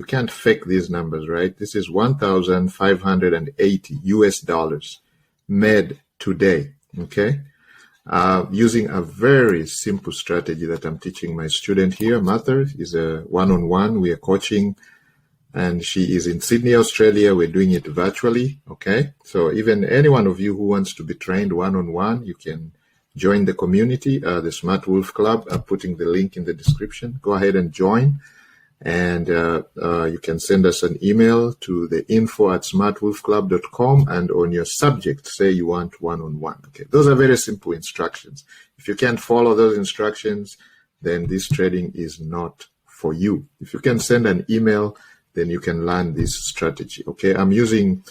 You can't fake these numbers, right? This is $1,580 made today, okay? Using a very simple strategy that I'm teaching my student here. Mother is a one-on-one. We are coaching, and she is in Sydney, Australia. We're doing it virtually, okay? So even any one of you who wants to be trained one-on-one, you can join the community, the Smart Wolf Club. I'm putting the link in the description. Go ahead and join. And you can send us an email to the info@smartwolfclub.com, and on your subject, say you want one-on-one. Okay, those are very simple instructions. If you can't follow those instructions, then this trading is not for you. If you can send an email, then you can learn this strategy. Okay, I'm using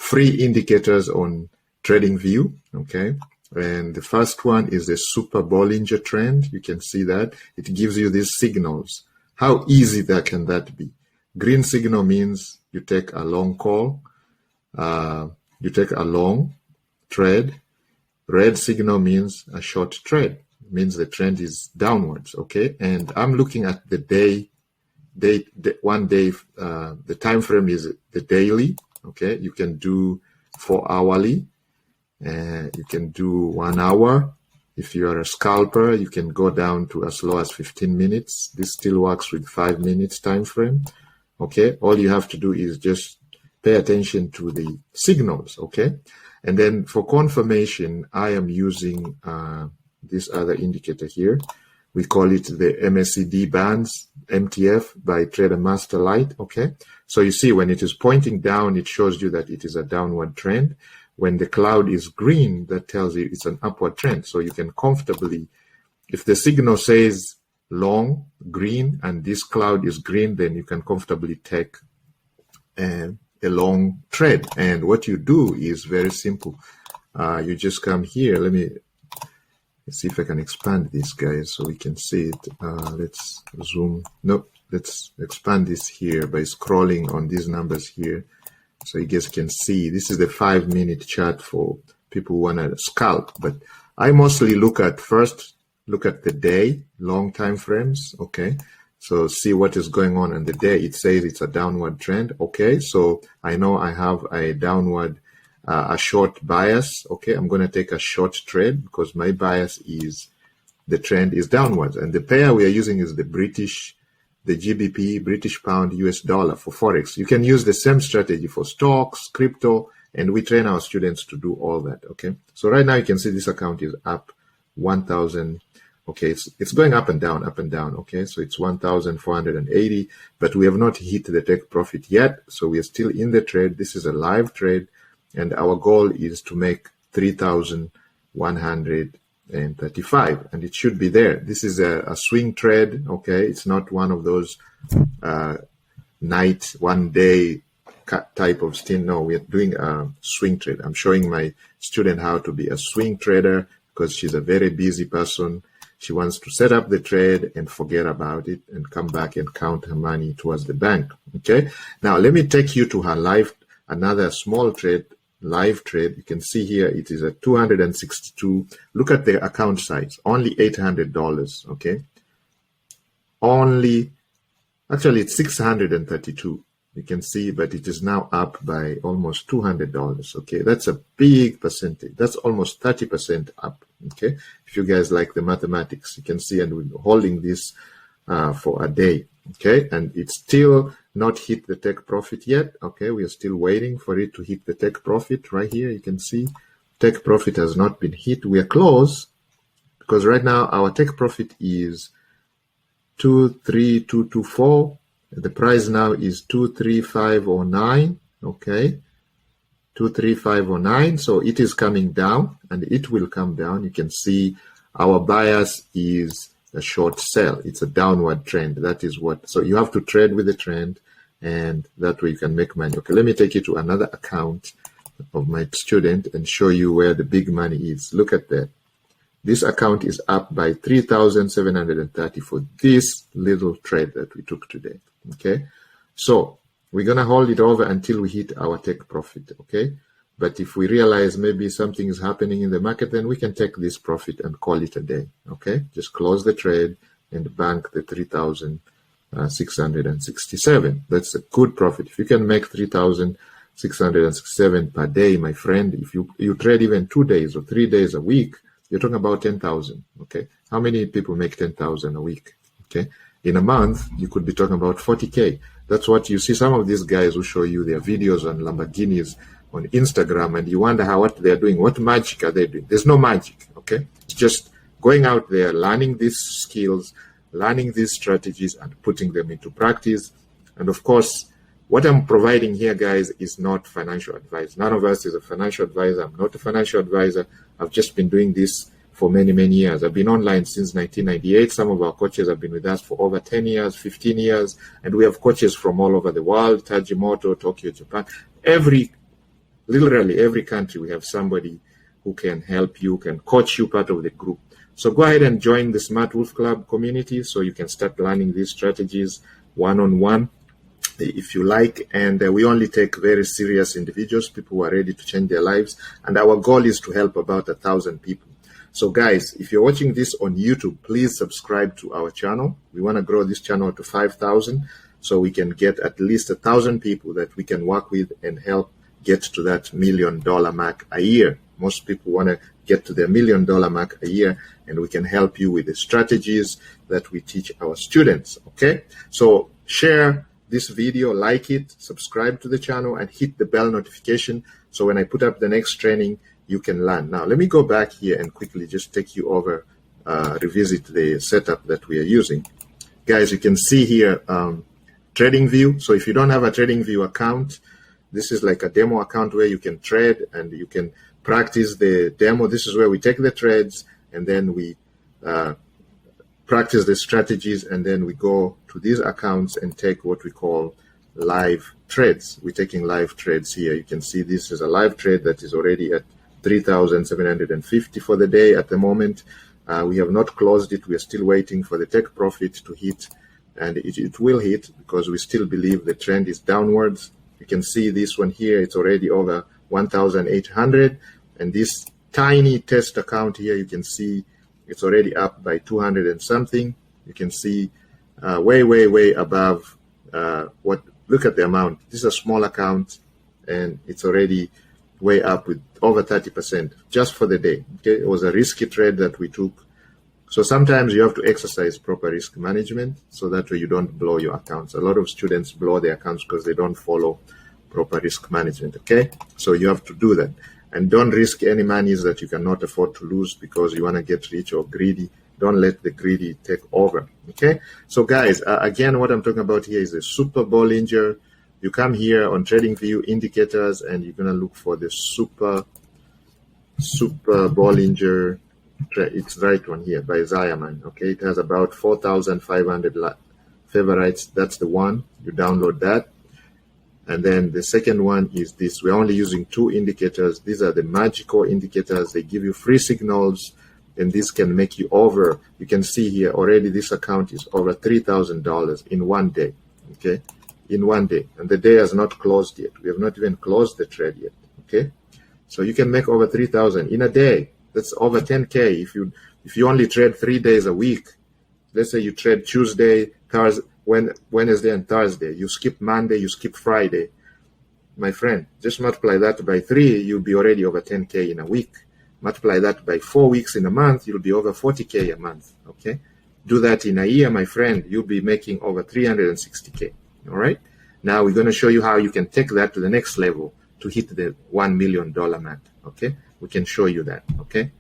free indicators on TradingView. Okay, and the first one is the Super Bollinger trend. You can see that it gives you these signals. How easy can that be? Green signal means you take a long call, you take a long trade. Red signal means a short trade. It means the trend is downwards, okay? And I'm looking at the the time frame is the daily, okay? You can do 4 hourly, you can do 1 hour. If you are a scalper, you can go down to as low as 15 minutes. This still works with 5 minutes time frame. Okay, all you have to do is just pay attention to the signals. Okay, and then for confirmation, I am using this other indicator here. We call it the MACD bands, MTF by Trader Master Light. Okay, so you see when it is pointing down, it shows you that it is a downward trend. When the cloud is green, that tells you it's an upward trend. So you can comfortably, if the signal says long, green, and this cloud is green, then you can comfortably take a long trade. And what you do is very simple. You just come here. Let's see if I can expand this, guys, so we can see it. Let's zoom. Nope. Let's expand this here by scrolling on these numbers here. So you guys can see this is the 5-minute chart for people who want to scalp. But I mostly look at the day, long time frames. Okay, so see what is going on in the day. It says it's a downward trend. Okay, so I know I have a downward, a short bias. Okay, I'm going to take a short trade because my bias is the trend is downwards, and the pair we are using is the GBP, British Pound, US dollar for Forex. You can use the same strategy for stocks, crypto, and we train our students to do all that, okay? So right now you can see this account is up 1,000, okay? It's going up and down, okay? So it's 1,480, but we have not hit the take profit yet, so we are still in the trade. This is a live trade, and our goal is to make 3,135, and it should be there. This is a swing trade, okay? It's not one of those night, 1 day type of thing. No, we are doing a swing trade. I'm showing my student how to be a swing trader because she's a very busy person. She wants to set up the trade and forget about it and come back and count her money towards the bank, okay? Now, let me take you to her another small trade, live trade. You can see here it is at 262. Look at the account size, only $800, okay? Actually it's 632. You can see, but it is now up by almost $200, okay? That's a big percentage. That's almost 30% up, okay? If you guys like the mathematics, you can see, and we're holding this for a day, okay? And it's still not hit the take profit yet, okay? We are still waiting for it to hit the take profit right here. You can see take profit has not been hit. We are close because right now our take profit is 23224. The price now is 23509, okay? 23509. So it is coming down, and it will come down. You can see our bias is a short sell. It's a downward trend. That is what, so you have to trade with the trend, and that way you can make money. Okay, let me take you to another account of my student and show you where the big money is. Look at that. This account is up by 3,730 for this little trade that we took today. Okay, so we're gonna hold it over until we hit our take profit. Okay, but if we realize maybe something is happening in the market, then we can take this profit and call it a day. Okay, just close the trade and bank the 3,000 3,667. That's a good profit. If you can make 3,667 per day, my friend, if you trade even 2 days or 3 days a week, you're talking about 10,000. Okay, how many people make 10,000 a week? Okay, in a month you could be talking about 40K. That's what you see. Some of these guys who show you their videos on Lamborghinis on Instagram, and you wonder what they're doing. What magic are they doing? There's no magic. Okay, it's just going out there, learning these skills, learning these strategies, and putting them into practice. And of course, what I'm providing here, guys, is not financial advice. None of us is a financial advisor. I'm not a financial advisor. I've just been doing this for many, many years. I've been online since 1998. Some of our coaches have been with us for over 10 years, 15 years, and we have coaches from all over the world, Tajimoto, Tokyo, Japan. Literally every country, we have somebody who can help you, can coach you, part of the group. So go ahead and join the Smart Wolf Club community so you can start learning these strategies one-on-one if you like. And we only take very serious individuals, people who are ready to change their lives. And our goal is to help about 1,000 people. So guys, if you're watching this on YouTube, please subscribe to our channel. We want to grow this channel to 5,000 so we can get at least 1,000 people that we can work with and help get to that $1 million mark a year. Most people want to get to their $1 million mark a year, and we can help you with the strategies that we teach our students. Okay, so share this video, like it, subscribe to the channel, and hit the bell notification so when I put up the next training, you can learn. Now, let me go back here and quickly just take you over, revisit the setup that we are using. Guys, you can see here TradingView. So if you don't have a TradingView account, this is like a demo account where you can trade and you can practice the demo. This is where we take the trades and then we practice the strategies, and then we go to these accounts and take what we call live trades. We're taking live trades here. You can see this is a live trade that is already at 3,750 for the day at the moment. We have not closed it. We are still waiting for the take profit to hit, and it will hit because we still believe the trend is downwards. You can see this one here, it's already over 1,800, and this tiny test account here, you can see it's already up by 200 and something. You can see way above look at the amount. This is a small account, and it's already way up with over 30% just for the day. Okay, it was a risky trade that we took. So sometimes you have to exercise proper risk management so that way you don't blow your accounts. A lot of students blow their accounts because they don't follow proper risk management. Okay, so you have to do that, and don't risk any monies that you cannot afford to lose because you want to get rich or greedy. Don't let the greedy take over. Okay, so guys, again, what I'm talking about here is the Super Bollinger. You come here on TradingView indicators and you're going to look for the Super Bollinger. It's right one here by Ziaman. Okay, it has about 4,500 favorites. That's the one. You download that. And then the second one is this. We're only using 2 indicators. These are the magical indicators. They give you free signals, and this can make you over. You can see here already this account is over $3,000 in one day. Okay, in one day, and the day has not closed yet. We have not even closed the trade yet. Okay, so you can make over 3,000 in a day. That's over 10K if you only trade 3 days a week. Let's say you trade Tuesday, Thursday, Wednesday, and Thursday. You skip Monday, you skip Friday. My friend, just multiply that by 3. You'll be already over 10K in a week. Multiply that by 4 weeks in a month. You'll be over 40K a month. Okay, do that in a year, my friend. You'll be making over 360K. All right. Now we're going to show you how you can take that to the next level to hit the $1 million mark. Okay, we can show you that. Okay,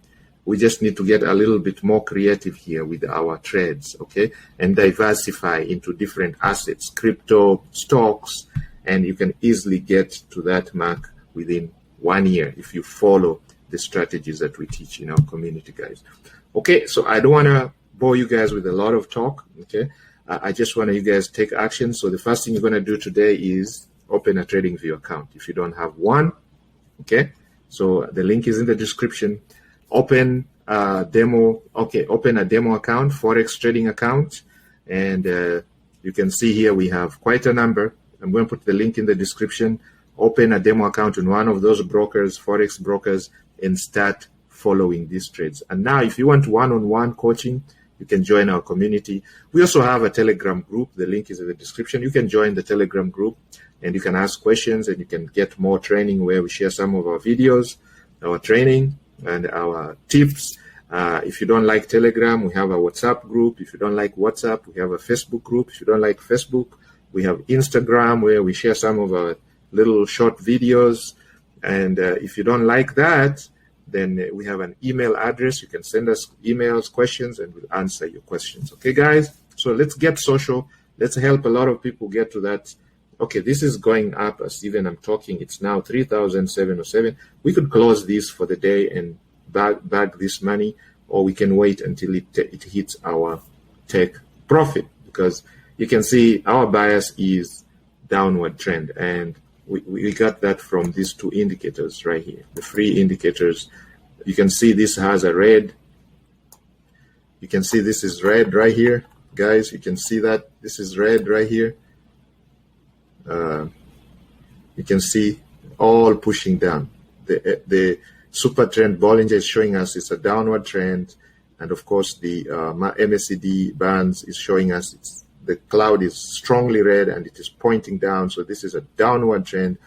we just need to get a little bit more creative here with our trades. Okay, and diversify into different assets, crypto, stocks, and you can easily get to that mark within 1 year if you follow the strategies that we teach in our community, guys. Okay, so I don't want to bore you guys with a lot of talk. Okay, I just want you guys take action. So the first thing you're going to do today is open a TradingView account if you don't have one. Okay, so the link is in the description. Open a demo. Okay, open a demo account, Forex trading account, and you can see here we have quite a number. I'm going to put the link in the description. Open a demo account in one of those brokers, Forex brokers, and start following these trades. And now if you want one-on-one coaching, You can join our community. We also have a Telegram group. The link is in the description. You can join the Telegram group and you can ask questions and you can get more training where we share some of our videos, our training and our tips. If you don't like Telegram, we have a WhatsApp group. If you don't like WhatsApp, we have a Facebook group. If you don't like Facebook, we have Instagram where we share some of our little short videos. And if you don't like that, then we have an email address. You can send us emails, questions, and we'll answer your questions. Okay, guys? So let's get social. Let's help a lot of people get to that. Okay, this is going up as even I'm talking. It's now 3,707. We could close this for the day and bag this money, or we can wait until it hits our take profit, because you can see our bias is downward trend, and we got that from these two indicators right here, the free indicators. You can see this has a red. You can see this is red right here, guys. You can see that this is red right here. You can see all pushing down. The super trend Bollinger is showing us it's a downward trend, and of course the MACD bands is showing us the cloud is strongly red and it is pointing down. So this is a downward trend.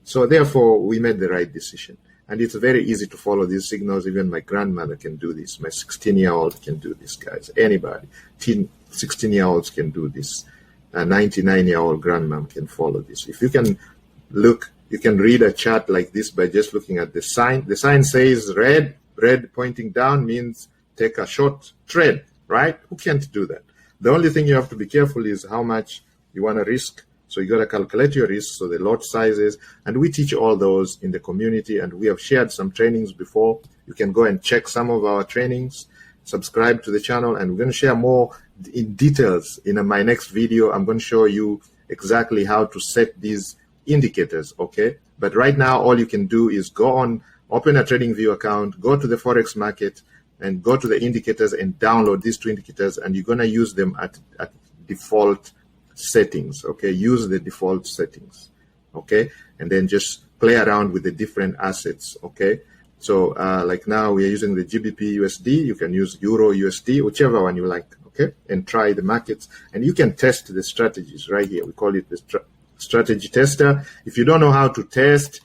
So therefore, we made the right decision. And it's very easy to follow these signals. Even my grandmother can do this. My 16-year-old can do this, guys. Anybody, 16-year-olds can do this. A 99-year-old grandmom can follow this. If you can look, you can read a chart like this by just looking at the sign. The sign says red pointing down means take a short trade, right? Who can't do that? The only thing you have to be careful is how much you want to risk. So you got to calculate your risk, so the lot sizes, and we teach all those in the community, and we have shared some trainings before. You can go and check some of our trainings, subscribe to the channel, and we're going to share more in details in my next video. I'm going to show you exactly how to set these indicators, okay? But right now, all you can do is go on, open a TradingView account, go to the Forex market, and go to the indicators and download these two indicators, and you're going to use them at default settings, okay? Use the default settings, okay? And then just play around with the different assets, okay? So like now we are using the GBP USD. You can use Euro USD, whichever one you like, okay? And try the markets, and you can test the strategies right here. We call it the strategy tester. If you don't know how to test,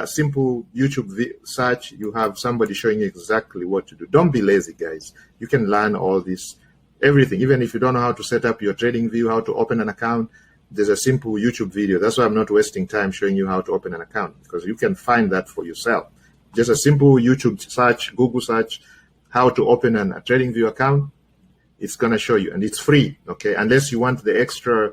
simple YouTube search, you have somebody showing you exactly what to do. Don't be lazy, guys. You can learn all this, everything. Even if you don't know how to set up your TradingView, how to open an account, there's a simple YouTube video. That's why I'm not wasting time showing you how to open an account, because you can find that for yourself. Just a simple YouTube search, Google search, how to open a TradingView account. It's going to show you, and it's free, okay? Unless you want the extra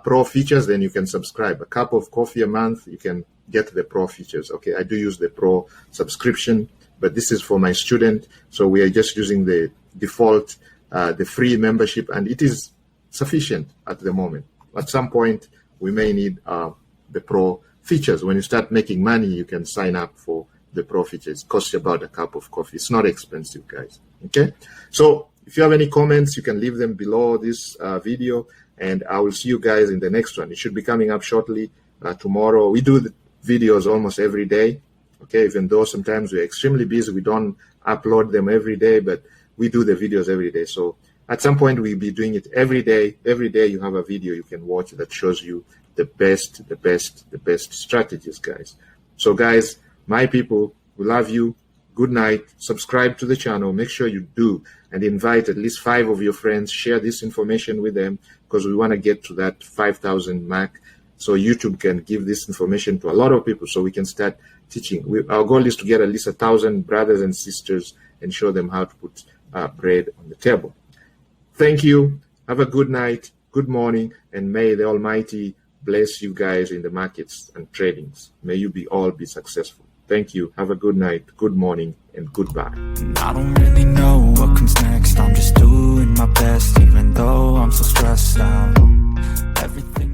pro features, then you can subscribe. A cup of coffee a month, you can get the pro features, okay? I do use the pro subscription, but this is for my student, so we are just using the default, the free membership, and it is sufficient at the moment. At some point, we may need the pro features. When you start making money, you can sign up for the pro features. It costs you about a cup of coffee. It's not expensive, guys, okay? So if you have any comments, you can leave them below this video, and I will see you guys in the next one. It should be coming up shortly tomorrow. We do the videos almost every day, okay? Even though sometimes we're extremely busy, we don't upload them every day, but we do the videos every day. So at some point, we'll be doing it every day. Every day you have a video you can watch that shows you the best strategies, guys. So guys, my people, we love you. Good night. Subscribe to the channel. Make sure you do, and invite at least 5 of your friends. Share this information with them, because we want to get to that 5,000 mark, so YouTube can give this information to a lot of people, so we can start teaching. Our goal is to get at least 1,000 brothers and sisters and show them how to put bread on the table. Thank you. Have a good night, good morning, and may the Almighty bless you guys in the markets and tradings. May you all be successful. Thank you. Have a good night, good morning, and goodbye. I don't really know what comes next. I'm just doing my best, even though I'm so stressed out. Everything